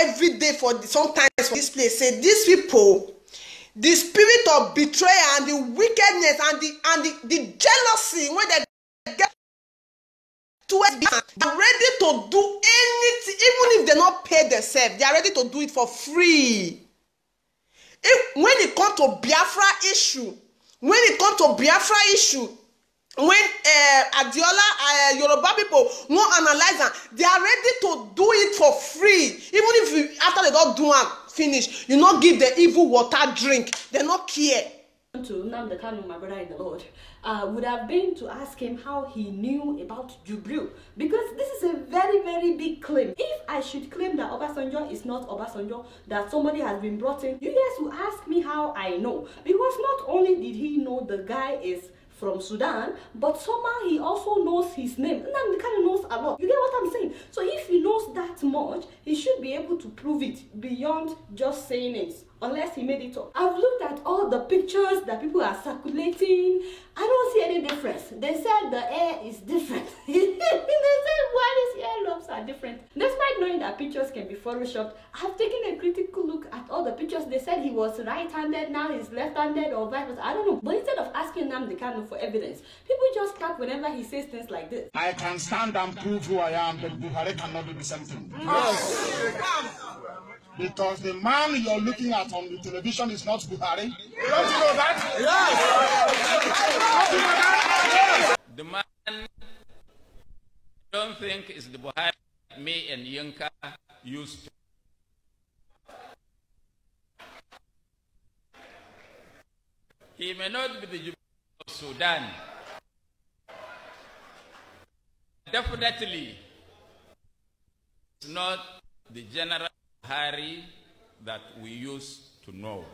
every day for sometimes for this place. Say these people, the spirit of betrayal and the wickedness and the jealousy when they get towards them, they're ready to do anything, even if they not pay themselves. They are ready to do it for free. When it comes to Biafra issue, when Adiola, Yoruba people won't analyze them, they are ready to do it for free. Even if after they don't do it, finish, you not give the evil water drink, they not care. To Nnamdi Kanu, my brother in the Lord, would have been to ask him how he knew about Jubril, because this is a very, very big claim. If I should claim that Obasanjo is not Obasanjo, that somebody has been brought in, you guys will ask me how I know, because not only did he know the guy is from Sudan, but somehow he also knows his name. Nnamdi Kanu knows a lot. You get what I'm saying? So if he knows that much, he should be able to prove it beyond just saying it, unless he made it up. I've looked at all the pictures that people are circulating. I don't see any difference. They said the air is different. They said why his hair lobes are different. Despite knowing that pictures can be photoshopped, I've taken a critical look at all the pictures. They said he was right-handed, now he's left-handed or vice versa. I don't know. But instead of asking Nnamdi Kanu for evidence, people just clap whenever he says things like this. I can stand and prove who I am, but Buhari cannot do the same thing. Yes. Because the man you're looking at on the television is not Buhari. Don't you know that? Yes. The man I don't think is the Buhari me and Yinka used to. He may not be the Jubril of Sudan. Definitely, it's not the General Buhari that we used to know.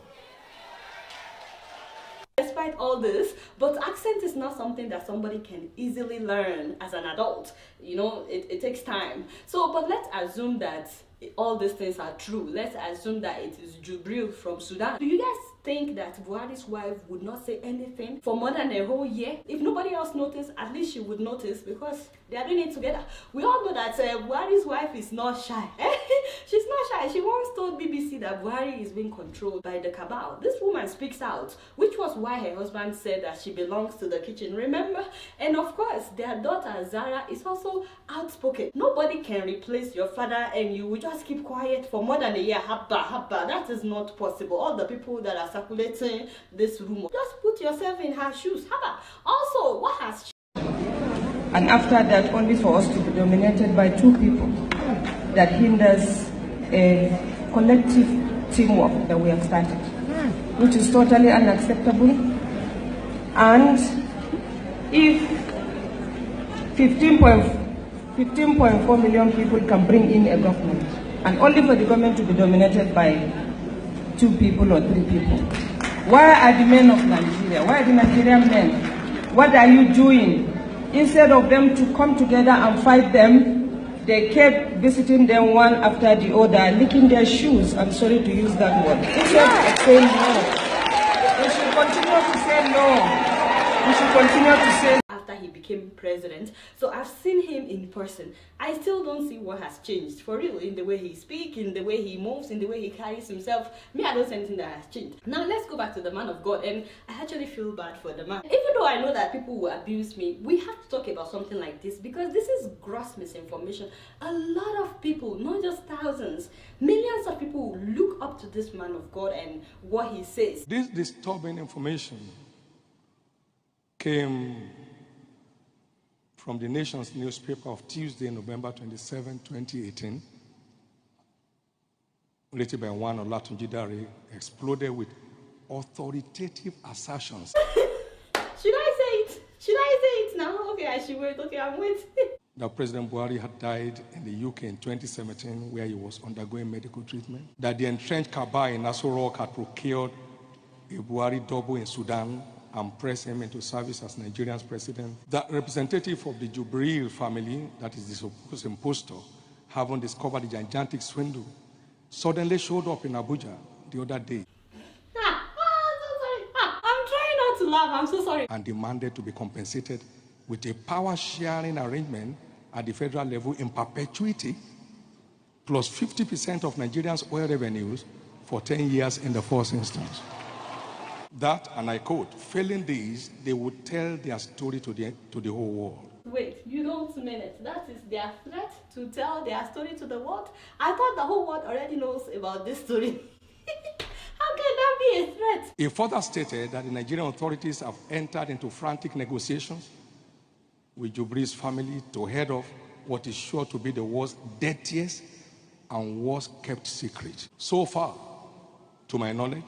Despite all this, but accent is not something that somebody can easily learn as an adult. You know, it takes time. So, but let's assume that all these things are true. Let's assume that it is Jubril from Sudan. Do you guys think that Buhari's wife would not say anything for more than a whole year? If nobody else noticed, at least she would notice, because they are doing it together. We all know that Buhari's wife is not shy. She's not shy. She once told BBC that Buhari is being controlled by the cabal. This woman speaks out, which was why her husband said that she belongs to the kitchen, remember? And of course, their daughter Zara is also outspoken. Nobody can replace your father and you will just keep quiet for more than a year. Habba. That is not possible. All the people that are circulating this rumor, just put yourself in her shoes. Habba. Also, what has and after that, only for us to be dominated by two people, that hinders a collective teamwork that we have started, which is totally unacceptable. And if 15.4 million people can bring in a government, and only for the government to be dominated by two people or three people, why are the men of Nigeria, why are the Nigerian men, what are you doing? Instead of them to come together and fight them, they kept visiting them one after the other, licking their shoes. I'm sorry to use that word. Instead of saying no, they should continue to say no. We should continue to say. After he became president, so I've seen him in person. I still don't see what has changed, for real, in the way he speaks, in the way he moves, in the way he carries himself. Me, I don't see anything that has changed. Now let's go back to the man of God, and I actually feel bad for the man. Even though I know that people will abuse me, we have to talk about something like this, because this is gross misinformation. A lot of people, not just thousands, millions of people look up to this man of God and what he says. This disturbing information came from the Nation's newspaper of Tuesday, November 27, 2018, written by one Olatunji Dare, exploded with authoritative assertions. Should I say it? Should I say it now? Okay, I should wait. Okay, I'm waiting. That President Buhari had died in the UK in 2017, where he was undergoing medical treatment. That the entrenched cabal in Aso Rock had procured a Buhari double in Sudan and press him into service as Nigeria's president. That representative of the Jubril family, that is the supposed impostor, having discovered the gigantic swindle, suddenly showed up in Abuja the other day. I'm so sorry. I'm trying not to laugh. I'm so sorry. And demanded to be compensated with a power-sharing arrangement at the federal level in perpetuity, plus 50% of Nigerians' oil revenues for 10 years in the first instance. That, and I quote, failing these, they would tell their story to the whole world. Wait, you don't mean it. That is their threat to tell their story to the world? I thought the whole world already knows about this story. How can that be a threat? He further stated that the Nigerian authorities have entered into frantic negotiations with Jubrill's family to head off what is sure to be the world's dirtiest and worst kept secret. So far, to my knowledge,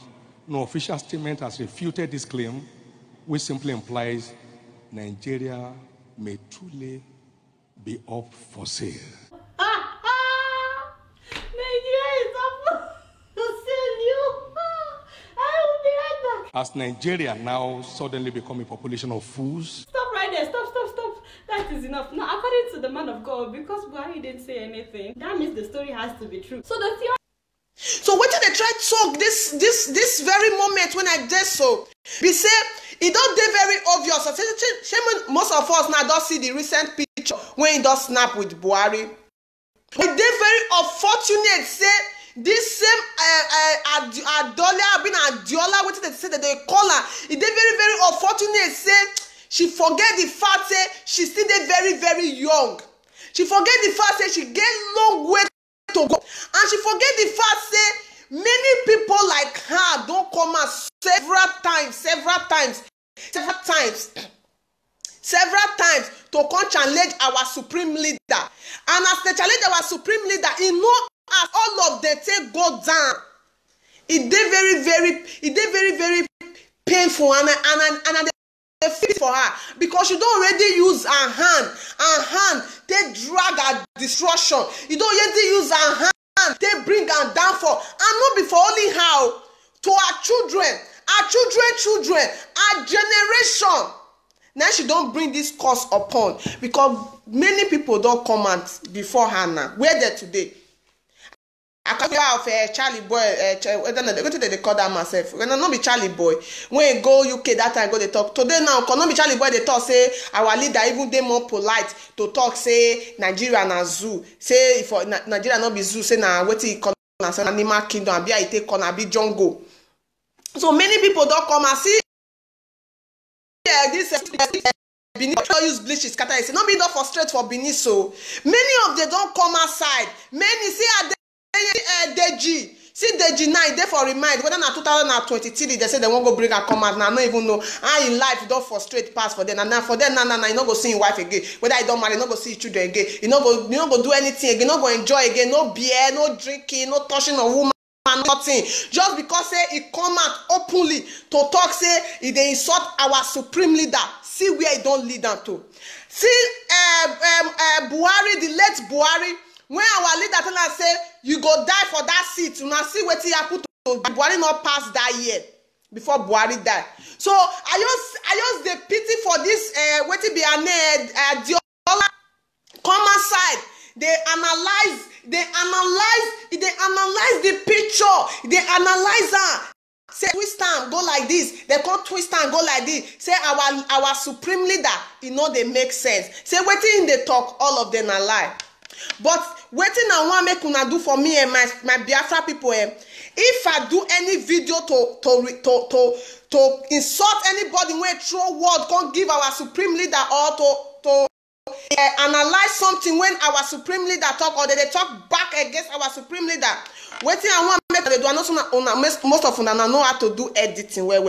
no official statement has refuted this claim, which simply implies Nigeria may truly be up for sale. Nigeria is up to sell you. I will be right back. Has Nigeria now suddenly become a population of fools? Stop right there. Stop. That is enough. Now, according to the man of God, because Buhari didn't say anything, that means the story has to be true. So the theory. So what did they try to talk this very moment when I did so? We say it don't dey very obvious. Most of us now don't see the recent picture when he does snap with Buhari. It dey very unfortunate say this same Adola been Adiola, what they say that they call her. It dey very unfortunate say she forget the fact say she still dey very young. She forget the fact say she get long way to go, and she forget the fact say many people like her don't come out several times to come challenge our supreme leader. And as they challenge our supreme leader, you know, as all of them take go down, it dey very painful, and they feel for her because you don't already use her hand they drag her destruction. You don't already use her hand they bring her downfall, and not before only how to our children, our generation. Now she don't bring this curse upon because many people don't comment before her now. Where they today? I can't of Charlie Boy. They call that myself. When I not be Charlie Boy. When you go UK that time, go they talk. Today now, can not be Charlie Boy. They talk say our leader even they more polite to talk say Nigeria na zoo. Say if Nigeria not be zoo, say na what he call say animal kingdom. And be I take on be jungle. So many people don't come and see this. Benin use bleach scatter. It's not be enough for straight for Benin. So many of them don't come outside. Many say Deji. See Deji now, they for remind whether na 2023 they say they won't go bring her come out. Now I don't even know how in life don't frustrate pass for them. And now for them now you not go see your wife again. Whether I don't marry, you not go see your children again. You not go do anything again. You not go enjoy again. No beer, no drinking, no touching of woman. Nothing. Just because say he come out openly to talk say they insult our supreme leader. See where he don't lead them to. See Buhari, the late Buhari, when our leader tell us say you go die for that seat, you now see what he happen to Buhari not pass that year before Buhari die. So I just the pity for this what it be Adiola come outside. They analyze the picture. They analyze her. Say twist and go like this. They can't twist and go like this. Say our supreme leader, they make sense. Say waiting they talk, all of them are lie. But waiting I want make una do for me and my Biafra people. If I do any video to insult anybody when throw word can't give our supreme leader or to analyze something when our supreme leader talk or they talk back against our supreme leader. Waiting I want make they do. I know most of them know how to do editing well.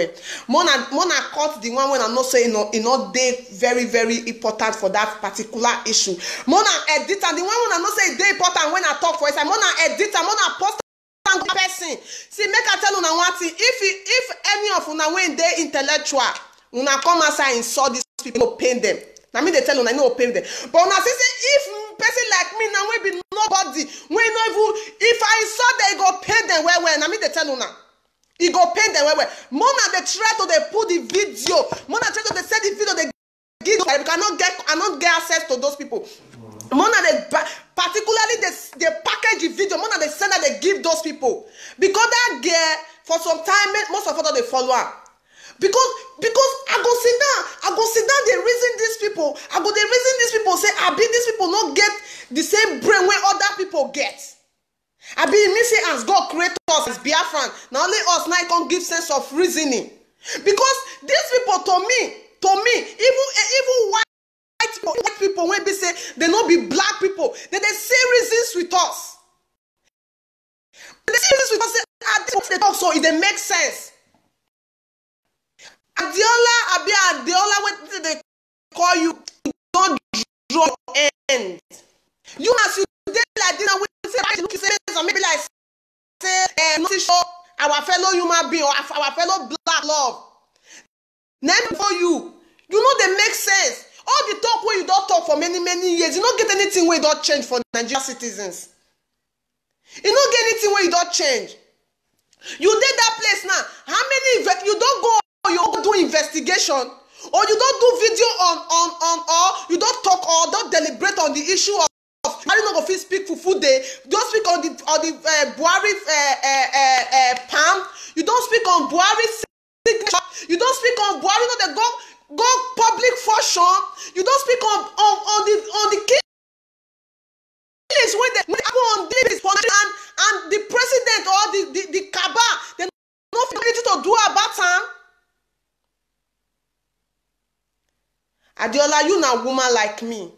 Mona cut the one when I know say they very important for that particular issue. Mona edit and the one when I know say they important when I talk for it. Mona edit and Mona post person. See make I tell una one thing. If any of una when they intellectual, una come outside insult these people, pain them. Now me they tell you I know pay them. But when I say if person like me now will be nobody, when not even if I saw they go pay them well. Now me they tell you now. He go pay them well. Mona they try to they put the video. Mona try to they set the video they give. I cannot get access to those people. Mona they particularly they package the video. Mona they send that they give those people because that girl for some time most of them they follow her. Because I go sit down, they reason these people. They reason these people, say, I bet these people not get the same brain where other people get. I be me say as God create us as Biafran, now only us now can give sense of reasoning. Because these people to me, even white people when they say they not be black people, they say reasons with us. They say reasons with us, say, they talk so it make sense. Adiola, what they call you, don't draw end. You as you did like this, we say, or maybe like say, not show our fellow human being or our fellow black love. Then for you know they make sense. All the talk where you don't talk for many years, you don't get anything where you don't change for Nigerian citizens. You don't get anything where you don't change. You did that place now. How many you don't go? You don't do investigation, or you don't do video on or you don't talk or don't deliberate on the issue of I don't know if you speak for food day. You don't speak on the Buhari palm. You don't speak on Buhari signature. You don't speak on Buhari. No, they go public function. You don't speak on the case when they go on this and the president or the cabal they no ability to do about time. Adiola, you na woman like me.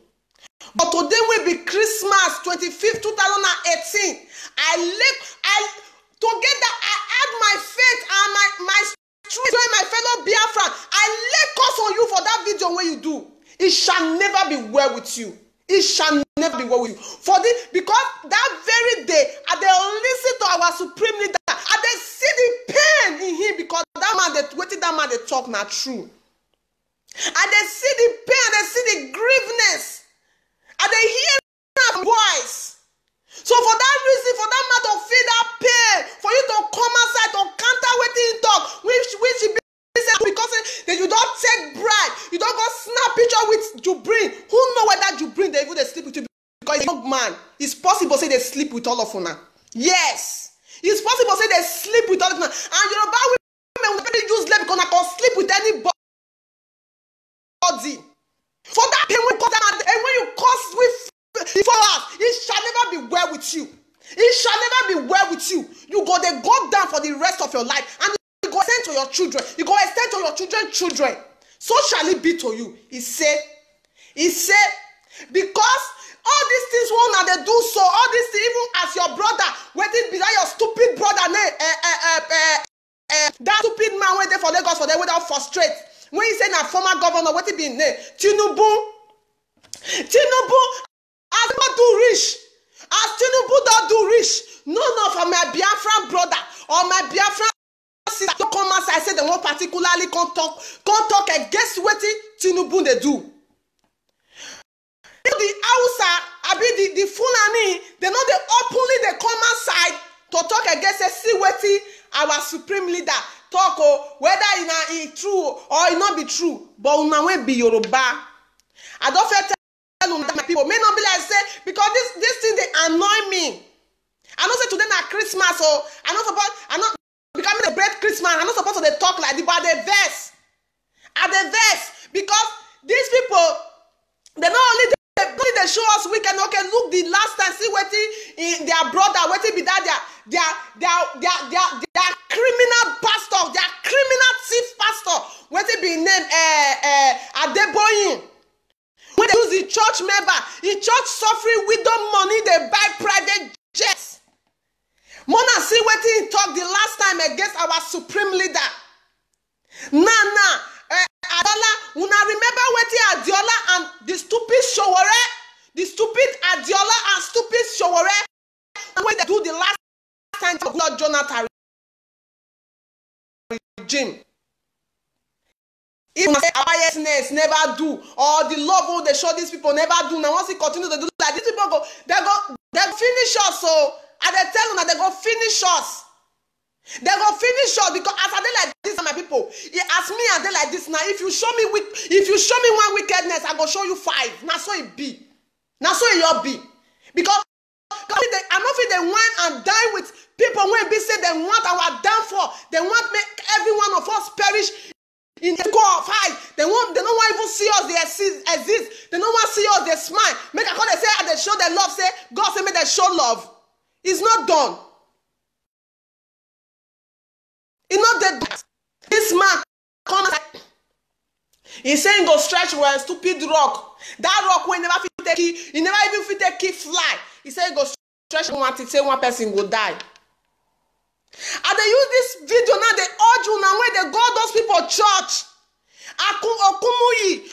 But today will be Christmas 25th, 2018. Together I add my faith and my strength to my fellow Biafran. I lay curse on you for that video where you do. It shall never be well with you. It shall never be well with you. Because that very day, I they listen to our supreme leader, and they see the pain in him because that man they talk not true. And they see the pain, they see the grieveness, and they hear that voice. So for that reason, for that man to feel that pain, for you to come outside to counter wetin talk, which be because that you don't take bribe, you don't go snap picture with Jubrin. Who know whether Jubrin they even sleep with you because he's a young man. It's possible say they sleep with all of you now. Yes, it's possible say they sleep with all of you now. And Yoruba women will very useless because I can sleep with anybody. For that pain when and when you cause with followers, it shall never be well with you. It shall never be well with you. You go they go down for the rest of your life, and you go extend to your children. You go extend to your children. So shall it be to you. He said, because all these things one they do so, all these things, even as your brother, waiting behind your stupid brother, that stupid man waiting for Lagos for them without frustrate. When you say na former governor, what it be name? Tinubu, as not do rich, as Tinubu don't do rich, none of my Biafran brother or my Biafran sister don't come outside. I say they won't particularly come talk against what Tinubu they do. The Hausa, I be the Fulani, they know they openly they come outside to talk against see what our supreme leader talk whether it true or it not be true, but una wey be Yoruba. I don't feel tell my people may not be like say because this thing they annoy me. I know say today na Christmas, so I not becoming a great Christmas. I'm not supposed to they talk like this, but at the verse because these people they not only they show us we can okay look the last time see what in their brother what be that their criminal pastor, their criminal thief pastor what be named Adeboyin. When they use the church member, the church suffering widow money, they buy private jets. Mona see what he talk the last time against our supreme leader. Adiola, una remember what Adiola and the stupid Sowore, the stupid Adiola and stupid Sowore, when they do the last time to Lord Jonathan regime. If biasness never do, or the love they show these people never do, now once they continue to do like these people go, they finish us. So and they tell them that they go finish us. They go finish us because as I dey like this, my people, as me and they like this now. If you show me one wickedness, I go show you 5. Now so it be. Now so it be. Because I know if they went and die with people when be say they want our downfall, they want make every one of us perish in the go of high. They don't want even see us they exist. They don't want to see us they smile. Make a call they say and they show their love. Say God say make they show love. It's not done. It's not that. This man comes. He's saying go stretch with a stupid rock. That rock will never fit take key. He never even fit take key fly. He said go stretch one to say one person will die. And they use this video now. They urge you now when they go those people church. Okumuyi,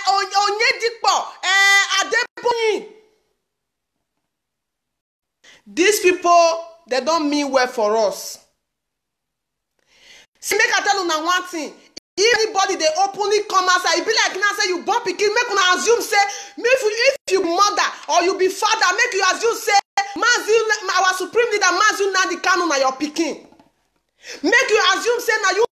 Onyedipo, Adepoyi. These people, they don't mean well for us. See, make I tell you now one thing. If anybody they openly come outside, it be like now say you born pikin, make una assume say if you mother or you be father, make you assume say our supreme leader Mazi Nnamdi Kanu na your pikin. Make you assume say now you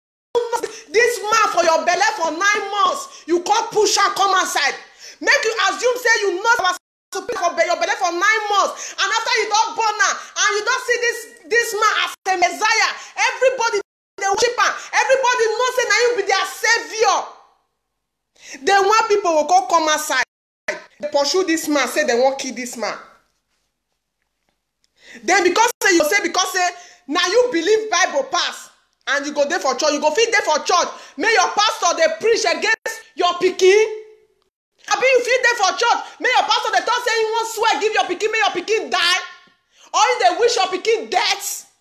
this man for your belly for 9 months, you can't push and come outside. Make you assume say you know our supreme for your belly for 9 months, and after you don't born now and you don't see this man as a Messiah, everybody they worship him. Everybody knows say now you be their savior. Then when people will come outside, they pursue this man, say they won't kill this man. Then because say now you believe Bible pass and you go there for church, you go fit there for church. May your pastor they preach against your pikin. I mean you fit there for church. May your pastor they don't say you won't swear give your pikin, may your pikin die, or if they wish your pikin death.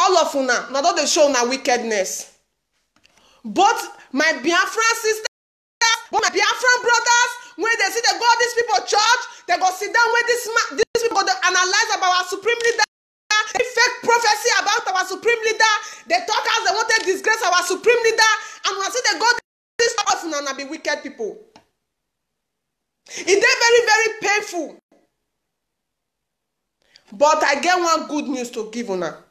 All of una, now don't they show na wickedness. But my Biafran sisters, but my Biafran brothers, when they see they go these people church, they go sit down with these people go analyze about our supreme leader, they fake prophecy about our supreme leader, they talk as they want to disgrace our supreme leader, and when I see they go this stuff and be wicked people. It's very, very painful. But I get one good news to give una.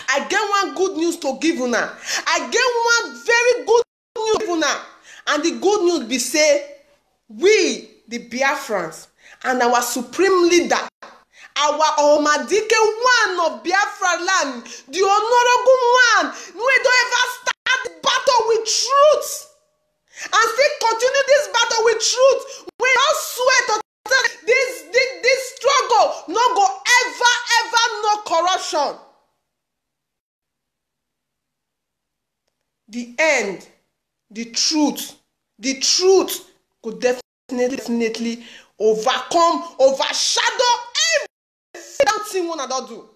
I get one good news to give una. I get one very good news to give una. And the good news be say, we, the Biafrans, and our supreme leader, our Omadike one of Biafra land, the honorable one, we don't ever start the battle with truth. And still continue this battle with truth. We don't swear to this struggle, no go ever, no corruption. The end, the truth could definitely overcome, overshadow everything one another do.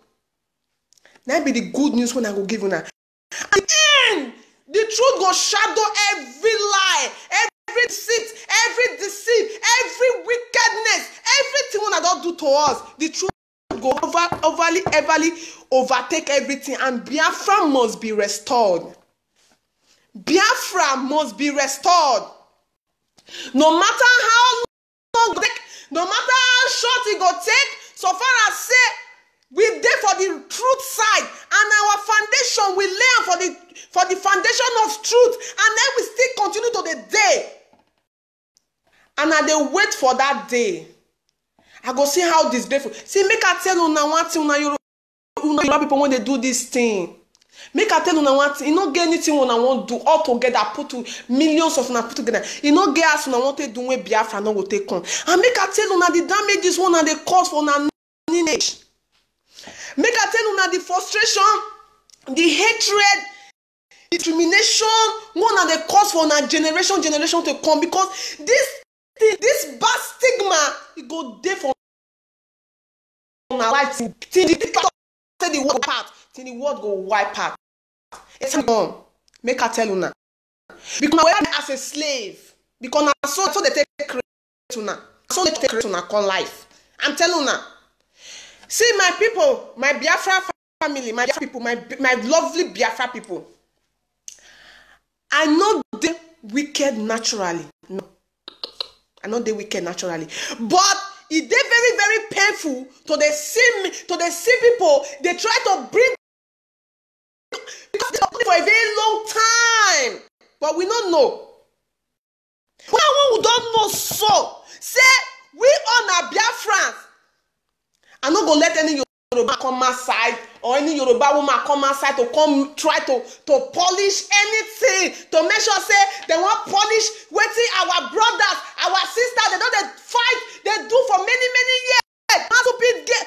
That be the good news when I go give you now. At the end, the truth go shadow every lie, every deceit, every wickedness, everything one another do to us. The truth go overly overtake everything, and Biafra must be restored. Biafra must be restored. No matter how long it take, no matter how short it go take, so far as say we there for the truth side, and our foundation we lay for the foundation of truth, and then we still continue to the day. And I dey wait for that day. I go see how disgraceful. See, make I tell you now one thing, una Yoruba people when they do this thing. Make I tell you one thing, you no get anything when I want to do all together, put to millions of una put together. You no get us when I want to do when Biafra no go take on. And make I tell you now the damages one and the cause for una lineage. Make I tell you now the frustration, the hatred, discrimination, one and the cause for una generation to come, because this bad stigma it go there for una life till the world part. Till the world go wipe out. It's on. Make I tell you now. Because I as a slave. Because now so they take credit to now. So they take credit to now call life. I'm telling you now. See my people, my Biafra family, my Biafra people, my lovely Biafra people. I know they wicked naturally. No. I know they wicked naturally. But it's very, very painful to they see people, they try to bring because they for a very long time, but we don't know. Who don't know so say we on our Biafrans. I'm not gonna let any Yoruba come outside or any Yoruba woman come outside to come try to polish anything to make sure say they want polish waiting our brothers, our sisters, they don't they fight, they do for many years. girl, one stupid girl.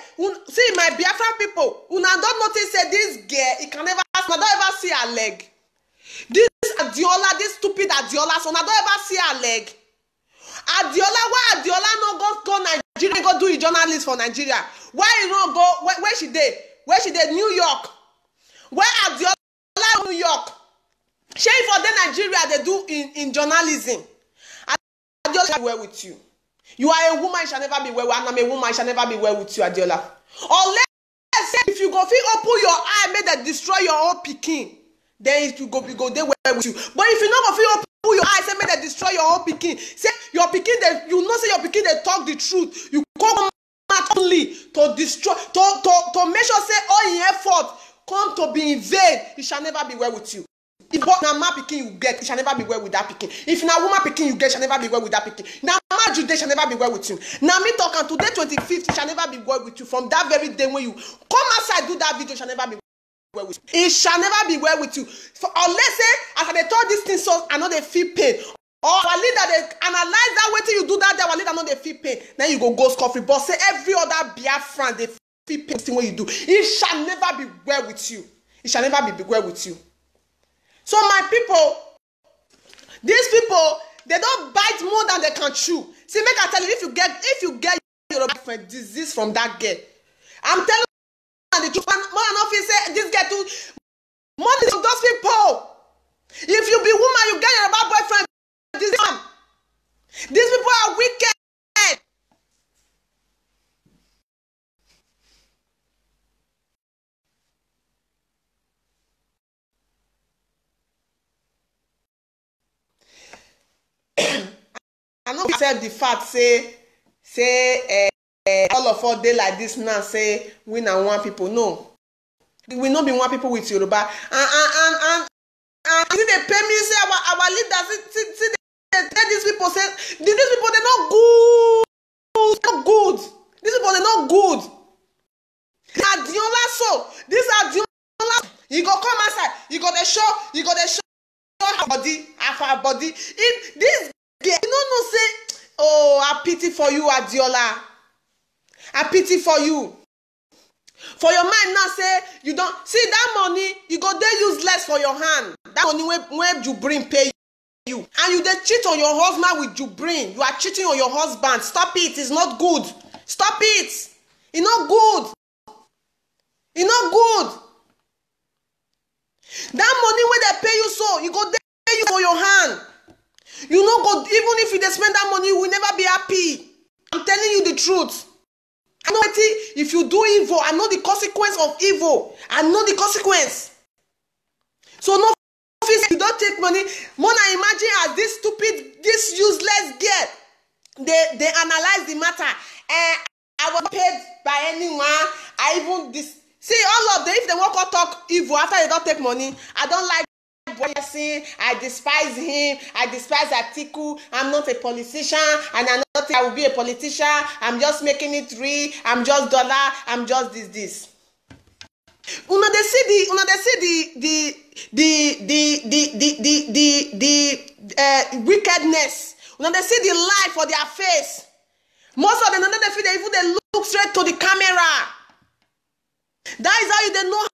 See my Biafran people, una don't notice say this girl, it can never, una don't ever see her leg. This Adiola, this stupid Adiola, so una don't ever see her leg. Adiola, why Adiola no go Nigeria, go do a journalist for Nigeria? Why you no go, where she did? Where she did? New York. Where Adiola, New York? She for the Nigeria they do in journalism. Adiola shall be well with you. You are a woman, shall never be well. I'm a woman, shall never be well with you, Adiola. Unless if you go feel open your eye, make that destroy your own pikin, then it will go there well with you. But if you not go feel open your eye, say make that destroy your own pikin, say your pikin, they, you know say your pikin they talk the truth. You come out only to destroy, to make sure say all your effort come to be in vain. It shall never be well with you. If na man pikin you get, it shall never be well with that pikin. If na woman pikin you get, it shall never be well with that pikin. Na man Jude shall never be well with you. Now me talking today 25th, it shall never be well with you. From that very day when you come outside do that video, it shall never be well with you. It shall never be well with you. Unless say as they told this thing so I know they feel pain. Or our leader they analyze that way till you do that, our leader know they feel pain. Then you go scot-free. But say every other Biafran they feel pain thing when you do. It shall never be well with you. It shall never be well with you. So my people, these people, they don't bite more than they can chew. See, make I tell you, if you get your disease from that girl, I'm telling you the truth. More than enough, say this girl too. More than those people. If you be woman, you get your boyfriend disease. These people are wicked. I know accept the fact say all of us dey like this now say we na one people. No, we no be one people with Yoruba and see they pay me say our leaders see they these people say these people they not good, these people they not good. Adiola so these Adiola you go come outside you go dey show her body if this girl you no say oh I pity for you Adiola, I pity for you. For your mind now say you don't see that money you go dey useless for your hand. That money when you bring pay you and you dey cheat on your husband with Jubrin. You are cheating on your husband. Stop it. It's not good. Stop it. It's not good. It's not good. That money when they pay you so you go pay you for your hand. You know go even if you dey spend that money you will never be happy. I'm telling you the truth. I know if you do evil, I know the consequence of evil. I know the consequence. So no, you don't take money. Mona, imagine as this useless girl. They analyze the matter. I was paid by anyone. I even see all of them. If they want to talk evil after they don't take money, I don't like. I despise him. I despise Atiku. I'm not a politician, and I'm not. I will be a politician. I'm just making it real. I'm just dollar. I'm just this. Una they see the wickedness. Una they see the lie for their face. Most of them they feel they even they look straight to the camera. That is how you they know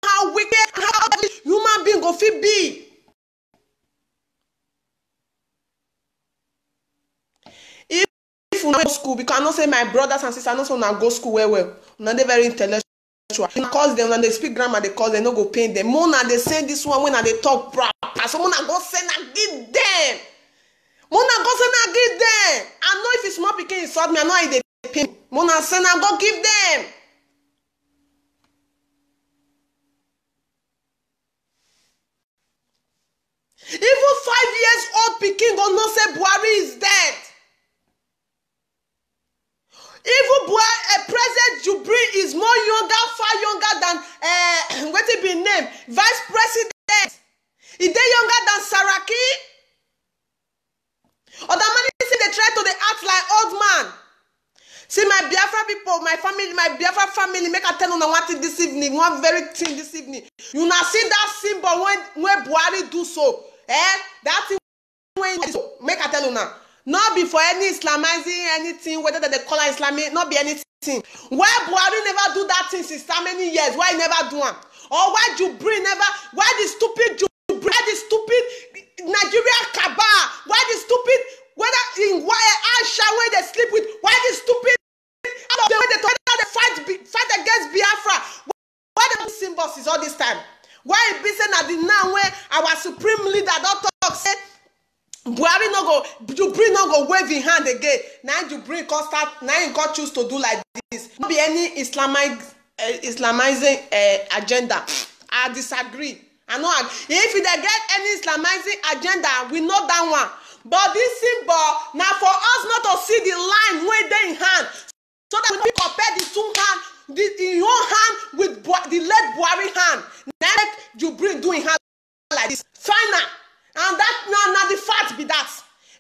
how wicked, how human being go fit be. If you go school, because I know say my brothers and sisters, I know say una go school well. Una they very intellectual. You cause them when they speak grammar, they cause them no go pain them. Mona they send this one when they talk proper. So Mona go send and give them. Mona go send and give them. I know if it's small pikin insult me, I know if they pain. Mona send and go give them. Even 5 years old pikin go know say Buhari is dead. Even President Jubrin is more far younger than what it be named Vice President. Is they younger than Saraki? Or the man say they try to act like old man. See my Biafra people, my family, my Biafra family, make a tell on one thing this evening, one very thing this evening. You now see that symbol when Buhari do so. That thing when so make a tell you now. not be for any Islamizing anything, whether they call it Islamic, not be anything. Why Buhari never do that thing since how many years? Why he never do one? Or why Jubril never? Why the stupid Jubril? Why the stupid Nigeria Kaba? Why the stupid? Whether in Aisha where they sleep with? Why the stupid? All of them when they fight against Biafra? Why the symbols is all this time? Why it be saying at the now where our supreme leader don't talk say Buhari no go, Jubril no go wave his hand again. Now Jubril can start, now he can choose to do like this. Not be any Islamizing agenda. I disagree. I know if they get any Islamizing agenda, we know that one. But this symbol now for us not to see the line where they in hand, so that we don't compare the two hands, in your hand with the left Buhari hand. Now Jubril doing hand like this. Final. And that now the fact be that.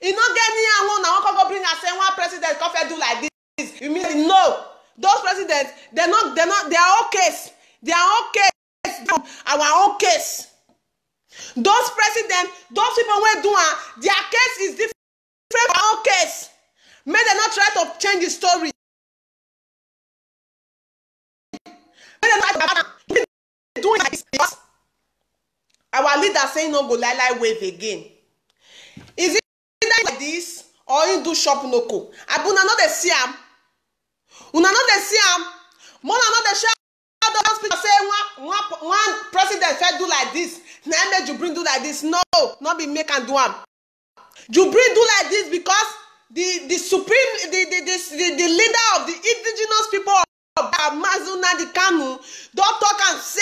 You not get me and one go bring and say one president can do like this. You mean no? Those presidents, they're not their own case. Their own case, our own case. Those presidents, those people who do their case is different from our own case. May they not try to change the story. May they not doing like this. Our leader saying no go lie wave again. Is it like this or you do shop no go? Abuna no dey see am. Una no dey see am. Mona no dey share those people say one president fit do like this. Na make Jubril do like this. No, not be make and do am. Jubril do like this because the supreme the leader of the indigenous people of Amazon Nnamdi Kanu don't talk and say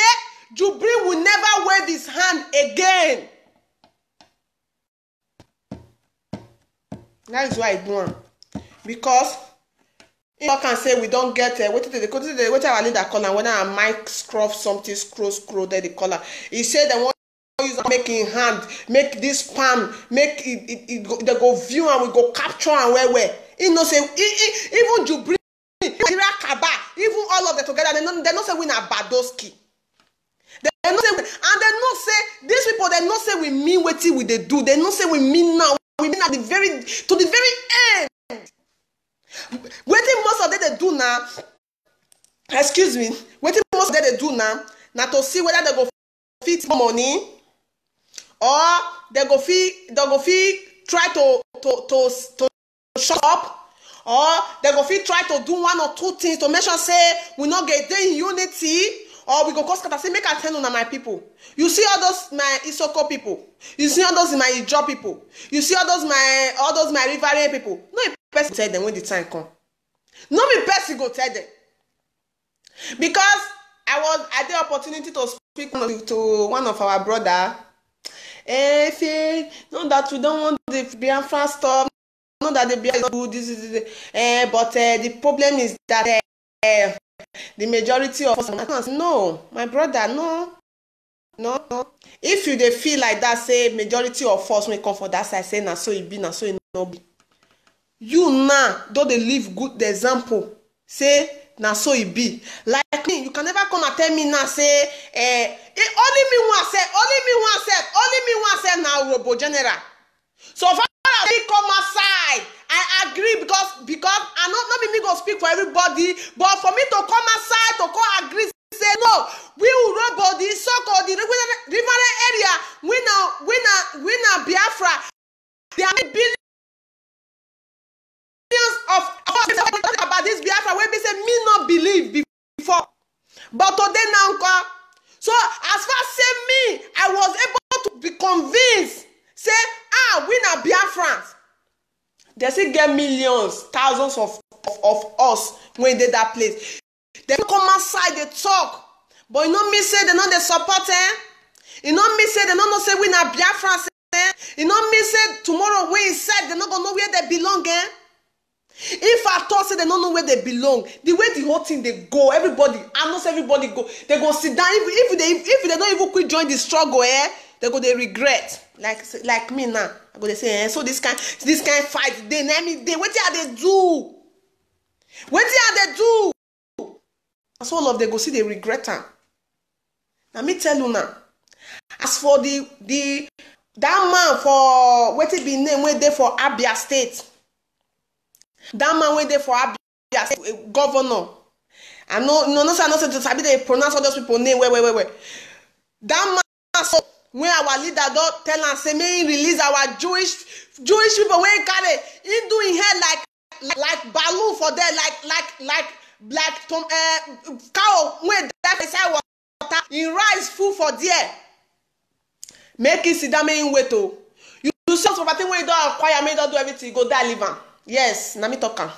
Jubril will never wave his hand again. That is why I do it. Because if I can say we don't get what our leader call and when our mic scruff something scroll there the color. He said they want to use making hand, make this palm, make it they go view and we go capture and where. You know say even Jubril, Nigeria Kaba, even all of them together, they know say we na Badoski. They know say, and they know say these people they know say we mean what we they do. They know say we mean now. We mean at the very end. Waiting most of them they do now. Excuse me. Waiting most of them they do now. Now to see whether they go fit money or they go fit try to shut up or they go fit try to do one or two things to make sure say we not get there in unity. Or we go cause say make I tell on my people. You see all those my Isoko people. You see all those my Ijaw people. You see all those my Rivarian people. No person tell them when the time come. No be person go tell them. Because I had the opportunity to speak to one of our brother. Not that we don't want the Biafra stuff. Not that the Biafra do this. But the problem is that the majority of us, no, my brother, no. If you they feel like that, say majority of us may come for that side, say na so it be, na so it no be. You now, though they live good example, say na so it be. Like me, you can never come and tell me now, say, only me one say now Robo General. So far as they come outside, I agree because I not be me go speak for everybody, but for me to come outside to come agree, say no, we will Robo the so-called the river area, we now Biafra. There are billions of about this Biafra where we say me not believe before, but today now, so as far as say me, I was able to be convinced. Say, we na Biafrans. They still get millions, thousands of us when they that place. They come outside, they talk. But you know me say they know they support, You know me say they don't know say we na Biafrans, You know me say tomorrow when he said they not gonna know where they belong, If I thought say they don't know where they belong, the way the whole thing they go, everybody, I know everybody go, they go sit down. If they don't even quit join the struggle, they go they regret. Like me now. I go they say, so this kind fight, they name me, what are they do? What are they do? That's all of them go see they regret them. Now me tell you now. As for that man for what it be name where they for Abia State. That man went there for Abia governor. I know say to sabi they pronounce all those people name. Wait. That man, so when our leader don't tell us, say, may he release our Jewish people when carry, he doing here like balloon for them, like cow when that inside water, he rise full for there. Make it sit down, make him wait. Oh, you see property when you don't acquire, may don't do everything, you go die live am. Yes, na me talk am.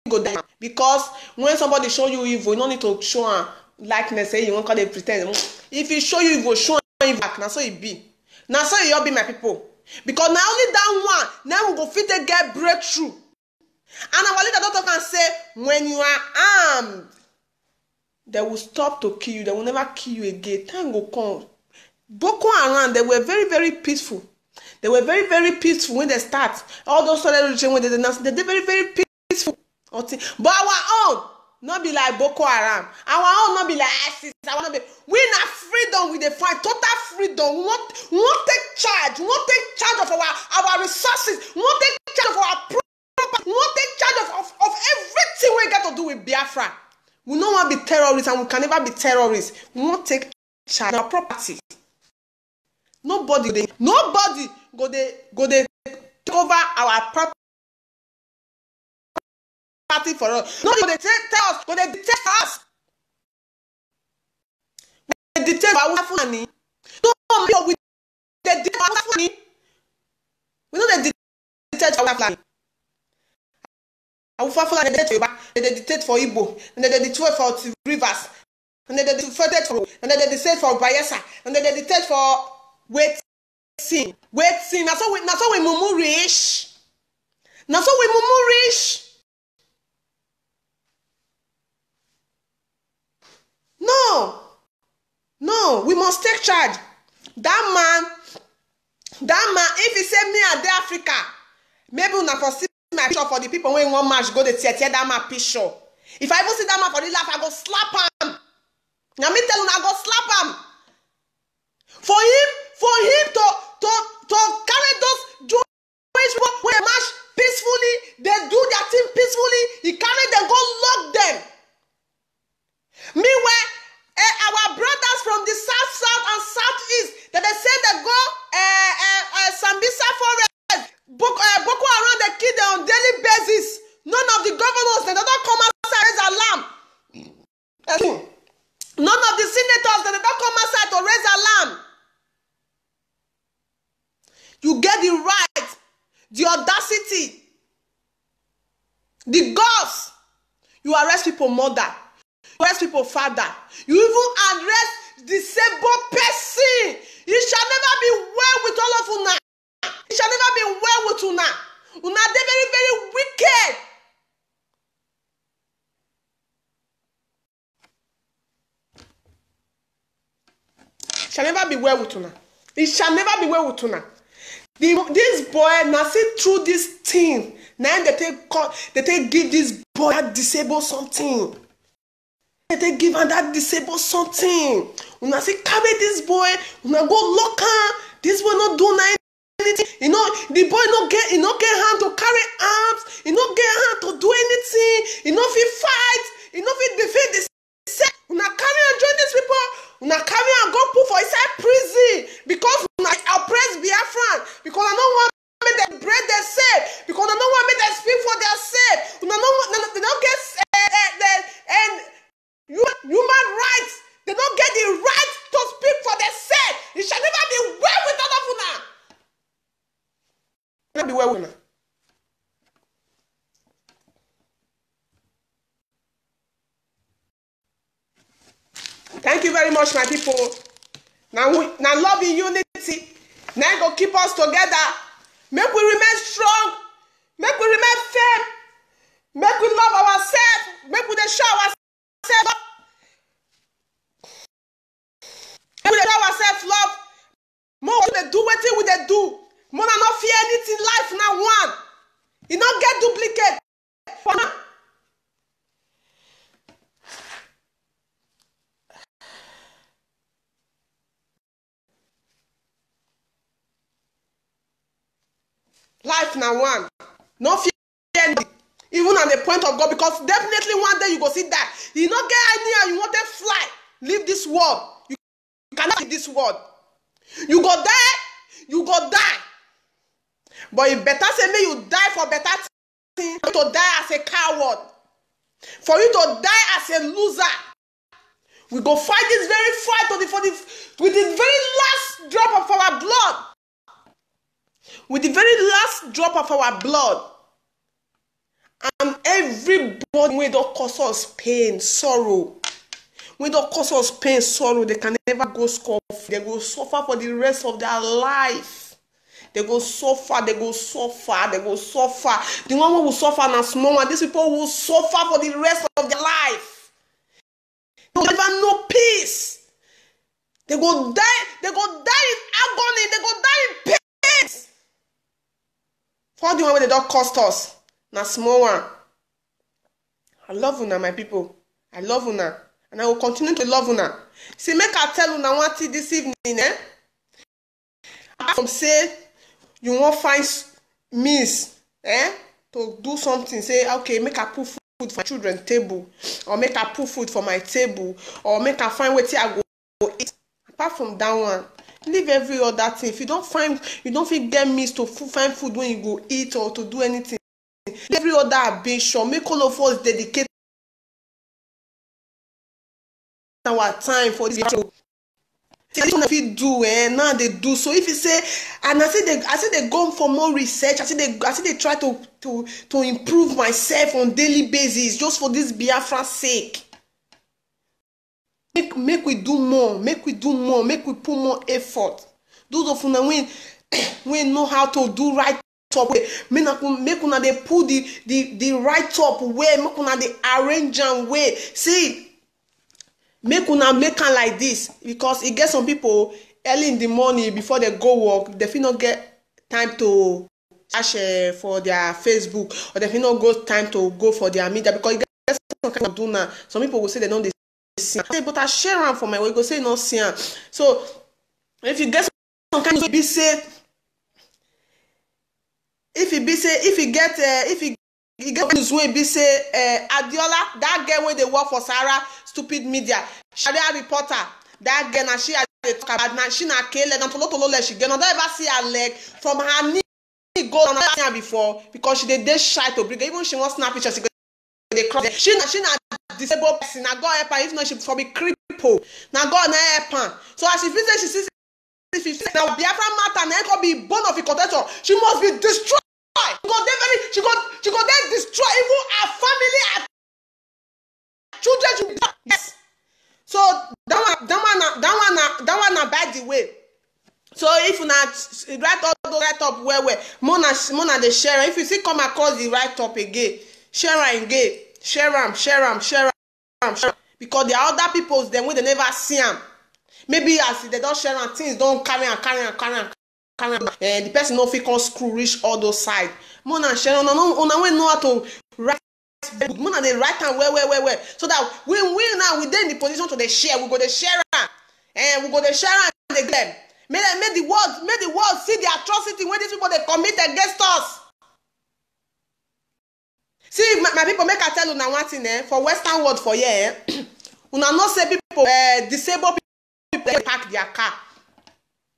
Go die because when somebody show you evil, you don't need to show am likeness. Say you won't call them pretend. If he show you evil, show him back. Now so it be. Now so you all be my people. Because now only that one, now we go fit to get breakthrough. And our leader don't talk and say, when you are armed, they will stop to kill you. They will never kill you again. Time will come. Boko Haram, they were very, very peaceful. They were very, very peaceful when they start. All those other religions when they denounce, they're very, very peaceful. But our own, not be like Boko Haram. Our own not be like ISIS. We not freedom. We define total freedom. We won't take charge. We won't take charge of our resources. We won't take charge of our property. We won't take charge of everything we got to do with Biafra. We don't want to be terrorists and we can never be terrorists. We won't take charge of our property. Nobody go they take over our property for us. Nobody go they tell us, go they dictate us. We dictate our money. No, we they dictate our money. We know they dictate our money. Our family they dictate for Igbo, and they dictate for Rivers, and they dictate for Bayelsa, and they dictate for wait see. Now so we mumu rich. Now so we mumu rich. No, we must take charge. That man, if he say me at the Africa, maybe we not for see my picture for the people when one match go to tear that man picture. If I even see that man for the laugh, I go slap him. Now me tell you, I go slap him. For him to carry those Jewish people when they march peacefully, they do their thing peacefully, he carry them, go lock them. Meanwhile, our brothers from the south and southeast, that they say they go Sambisa forest, Boko Haram, they kill them on daily basis. None of the governors, they don't come outside raise alarm. None of the senators, they don't come outside to raise alarm. You get the right, the audacity, the guts. You arrest people mother, you arrest people father, you even arrest disabled person. It shall never be well with all of una. It shall never be well with una. Una they very, very wicked. It shall never be well with una. It shall never be well with una. This boy now see through this thing. Now they take give this boy that disabled something. They give her that disabled something. Una say carry this boy. Una go lock her. This boy not do anything. You know the boy not get hand to carry arms. He not get hand to do anything. He not fit fight. He not fit defend this. Una carry and join these people. Una carry and go put for inside prison because una oppress Biafran. Because I don't want make them break their self. Because I don't want make them speak for their self. They don't get human rights. They don't get the right to speak for their self. It shall never be well with all of una. Never be well with una. Thank you very much, my people. Now love in unity. Now go keep us together. Make we remain strong. Make we remain firm. Make we love ourselves. Make we show ourselves. Make we show ourselves love. More we do what we do. More than not fear anything. Life now one. You not get duplicate. For now. Life now one. No fear anything. even at the point of God, because definitely one day you go see that. You not get idea, you want to fly, leave this world. You cannot leave this world. You go die. But it better say me you die for better thing to die as a coward. For you to die as a loser. We go fight this very fight with the very last drop of our blood. With the very last drop of our blood. And everybody when don't cause us pain, sorrow. When don't cause us pain, sorrow, they can never go scoff. They go suffer for the rest of their life. They go suffer. The one who will suffer now small one, these people will suffer for the rest of their life. They will never know peace. They go die in agony, they go die in pain. For the one where they don't cost us. Now small one. I love una, my people. I love una. And I will continue to love una. See, make I tell una one thing this evening, I say you won't find means, to do something. Say, okay, make I put food for my children's table, or make I put food for my table, or make I find where I go eat. Apart from that one, leave every other thing. If you don't get means to find food when you go eat or to do anything, every other ambition, make all of us dedicate our time for this. If you do, now they do. So if you say, and I say they go for more research. I say they try to improve myself on daily basis just for this Biafra sake. Make we do more. Make we put more effort. Those of you we know how to do right up way. Make una they put the right up way. Make una they arrange and way. See. Make una make am like this, because it gets some people early in the morning before they go work, they feel not get time to search for their Facebook, or they feel not go time to go for their media, because it gets some kind of do now. Some people will say they don't see, but I share am for my way. Go say no see am. So if you get some kind of be say, if you get news wey be say Adiola, that girl wey dey work for Sarah stupid media, Sharia reporter, that girl na she dey talk about, na she na kele na tolotolo leg she get. No don ever see her leg from her knee go down. I before, because she dey shy to bring her. Even she wan snap picture, she go dey cross. She na disabled person. Na God help her. If not, she for be cripple. Na God na help her. So as she feel say she see 15 now Biafra matter na go be bone of a contention, she must be destroyed. She go then destroy even her family, her children. Yes. So that one na by the way. So if you not write up where Mona the share. If you see come across the write up again, share am, because there are other people's them when they never see them. Maybe as they don't share and things don't carry. The person no fit come screw reach all those sides. Mona share on know how to write. Mona they write and where. So that we now we in the position to the share. We go the share and we go the share and the them. May the world see the atrocity when these people they commit against us. See, my people, make I tell you now one thing for Western world for here. Una not say people disabled people they park their car.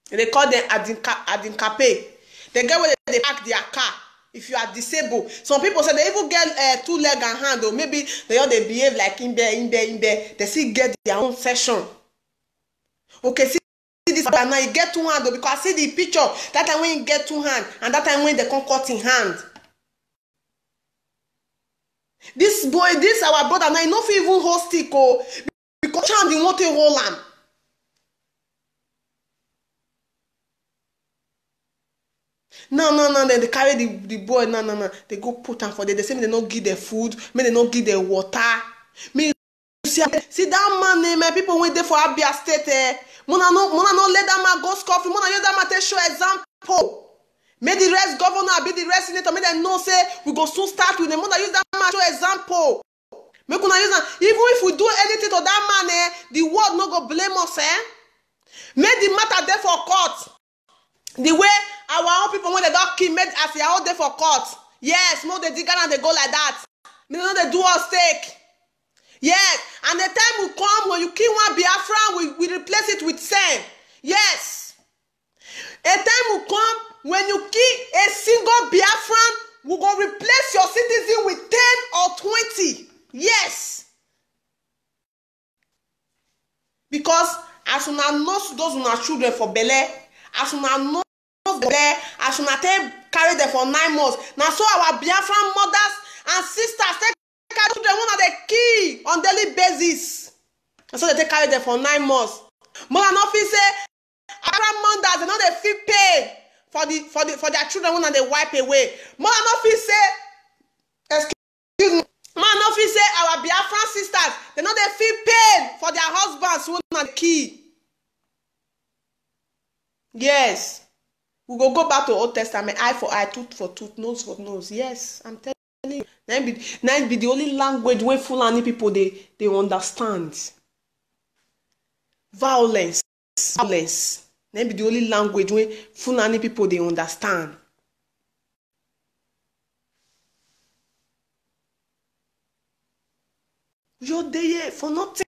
They call them adincape. They get where they park their car. If you are disabled, some people say they even get 2 leg and hand, or maybe they all they behave like in there. They still get their own session. Okay, see this now you get 2 hand though, because I see the picture that time when you get 2 hand and that time when they come cut in hand. This boy, this our brother now, he no fit even hold stick because child he want to hold am. No, then they carry the boy, no. They go put him for there. They say they not give their food, they not give their water. Me see that man, my people went there for Abia State. Mona no let that man go scoffing. Mona use that man to show example. May the rest governor be the rest senator. May them know say we go soon start with them. Mona use that man to show example. Make una use that. Even if we do anything to that man, the world no go blame us. Make the matter there for court. The way our own people when they don't kill made as they are all there for court. Yes, more they dig and they go like that. Me know they do us take. Yes, and the time will come when you kill one Biafran, we replace it with same. Yes. A time will come when you kill a single Biafran, we go replace your citizen with 10 or 20. Yes. Because as una know those una children for belle, as una know belle, as una carry them for 9 months. Now so our Biafran mothers and sisters take carry children one of the key on daily basis. And so they take carry them for 9 months. More than office say Biafran mothers they know they feel pain for their children when they wipe away. More than office say excuse me. Man, no fit say our Biafran sisters, they know they feel pain for their husbands who are the key. Yes. We go back to Old Testament, eye for eye, tooth for tooth, nose for nose. Yes, I'm telling you. That be the only language where Fulani people they understand. Violence. That be the only language where Fulani people they understand. We just there for nothing.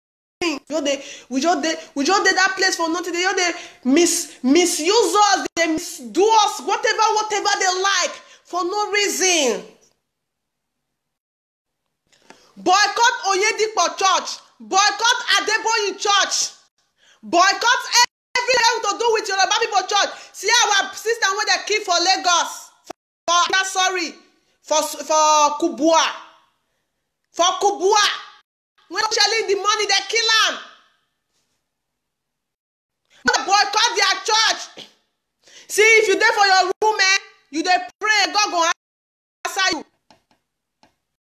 We just did that place for nothing. They misuse us. They misdo us. Whatever they like for no reason. Boycott Oyedipo Church. Boycott Adeboye Church. Boycott everything to do with Yoruba people church. See our sister when they keep for Lagos. For Kubwa. For Kubwa. When shelling the money, they kill them. They boycott their church. See, if you there for your room, you they